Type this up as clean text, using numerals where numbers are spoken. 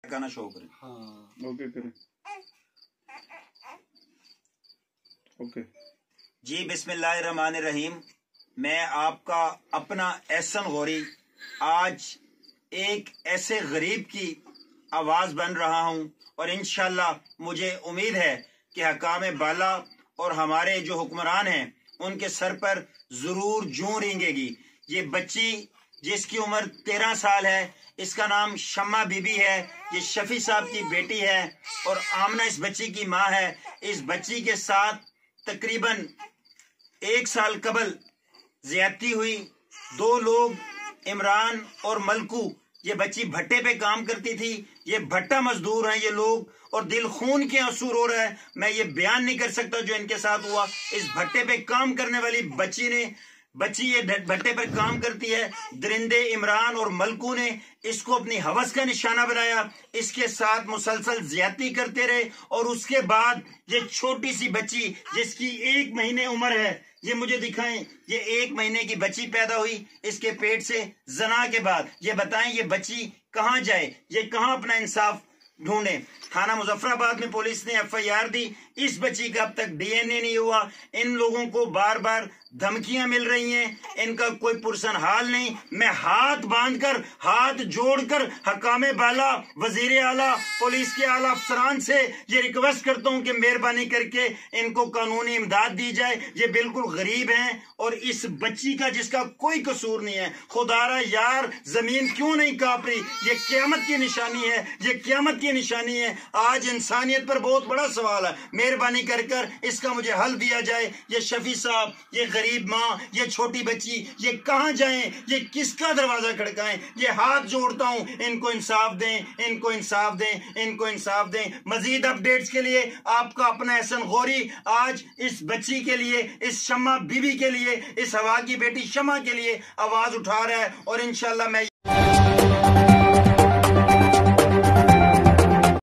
गाना शो करें। हाँ ओके करें। ओके जी बिस्मिल्लाहिर्रहमानिर्रहीम। मैं आपका अपना एहसन गौरी आज एक ऐसे गरीब की आवाज़ बन रहा हूँ और इंशाल्लाह मुझे उम्मीद है कि हकाम बाला और हमारे जो हुक्मरान हैं उनके सर पर ज़रूर जूं रेंगेगी। ये बच्ची जिसकी उम्र 13 साल है, इसका नाम शम्मा बीबी है, ये शफी साहब की बेटी है और आमना इस बच्ची की माँ है। इस बच्ची के साथ तकरीबन 1 साल कबल ज्यादती हुई। 2 लोग इमरान और मलकू, ये बच्ची भट्टे पे काम करती थी, ये भट्टा मजदूर हैं ये लोग और दिल खून के आंसू रो रहा है। मैं ये बयान नहीं कर सकता जो इनके साथ हुआ। इस भट्टे पे काम करने वाली बच्ची ये भट्टे पर काम करती है। दरिंदे इमरान और मलकू ने इसको अपनी हवस का निशाना बनाया, इसके साथ मुसलसल ज्यादती करते रहे और उसके बाद ये छोटी सी बच्ची जिसकी 1 महीने उम्र है, ये मुझे दिखाएं, ये 1 महीने की बच्ची पैदा हुई इसके पेट से जना के बाद। ये बताएं ये बच्ची कहाँ जाए, ये कहाँ अपना इंसाफ ढूंढे। थाना मुजफ्फराबाद में पुलिस ने FIR दी। इस बच्ची का अब तक DNA नहीं हुआ। इन लोगों को बार बार धमकियां मिल रही हैं, इनका कोई पुरसन हाल नहीं। मैं हाथ बांधकर, हाथ जोड़कर हकामे बाला, वजीर आला, पुलिस के आला अफसरान से ये रिक्वेस्ट करता हूं कि मेहरबानी करके इनको कानूनी इमदाद दी जाए। ये बिल्कुल गरीब हैं और इस बच्ची का जिसका कोई कसूर नहीं है, खुदारा यार जमीन क्यों नहीं कांप रही? ये क़यामत की निशानी है, ये क़यामत की निशानी है। आज इंसानियत पर बहुत बड़ा सवाल है। मेहरबानी कर इसका मुझे हल दिया जाए। ये शफी साहब, ये गरीब माँ, ये छोटी बच्ची, ये कहाँ जाएं, ये किसका दरवाजा खड़काएं? ये हाथ जोड़ता हूं, इनको इंसाफ दें, इनको इंसाफ दें, इनको इंसाफ दें। मजीद अपडेट्स के लिए आपका अपना एहसन गौरी आज इस बच्ची के लिए, इस शम्मा बीबी के लिए, इस हवा की बेटी शम्मा के लिए आवाज उठा रहा है और इंशाल्लाह मैं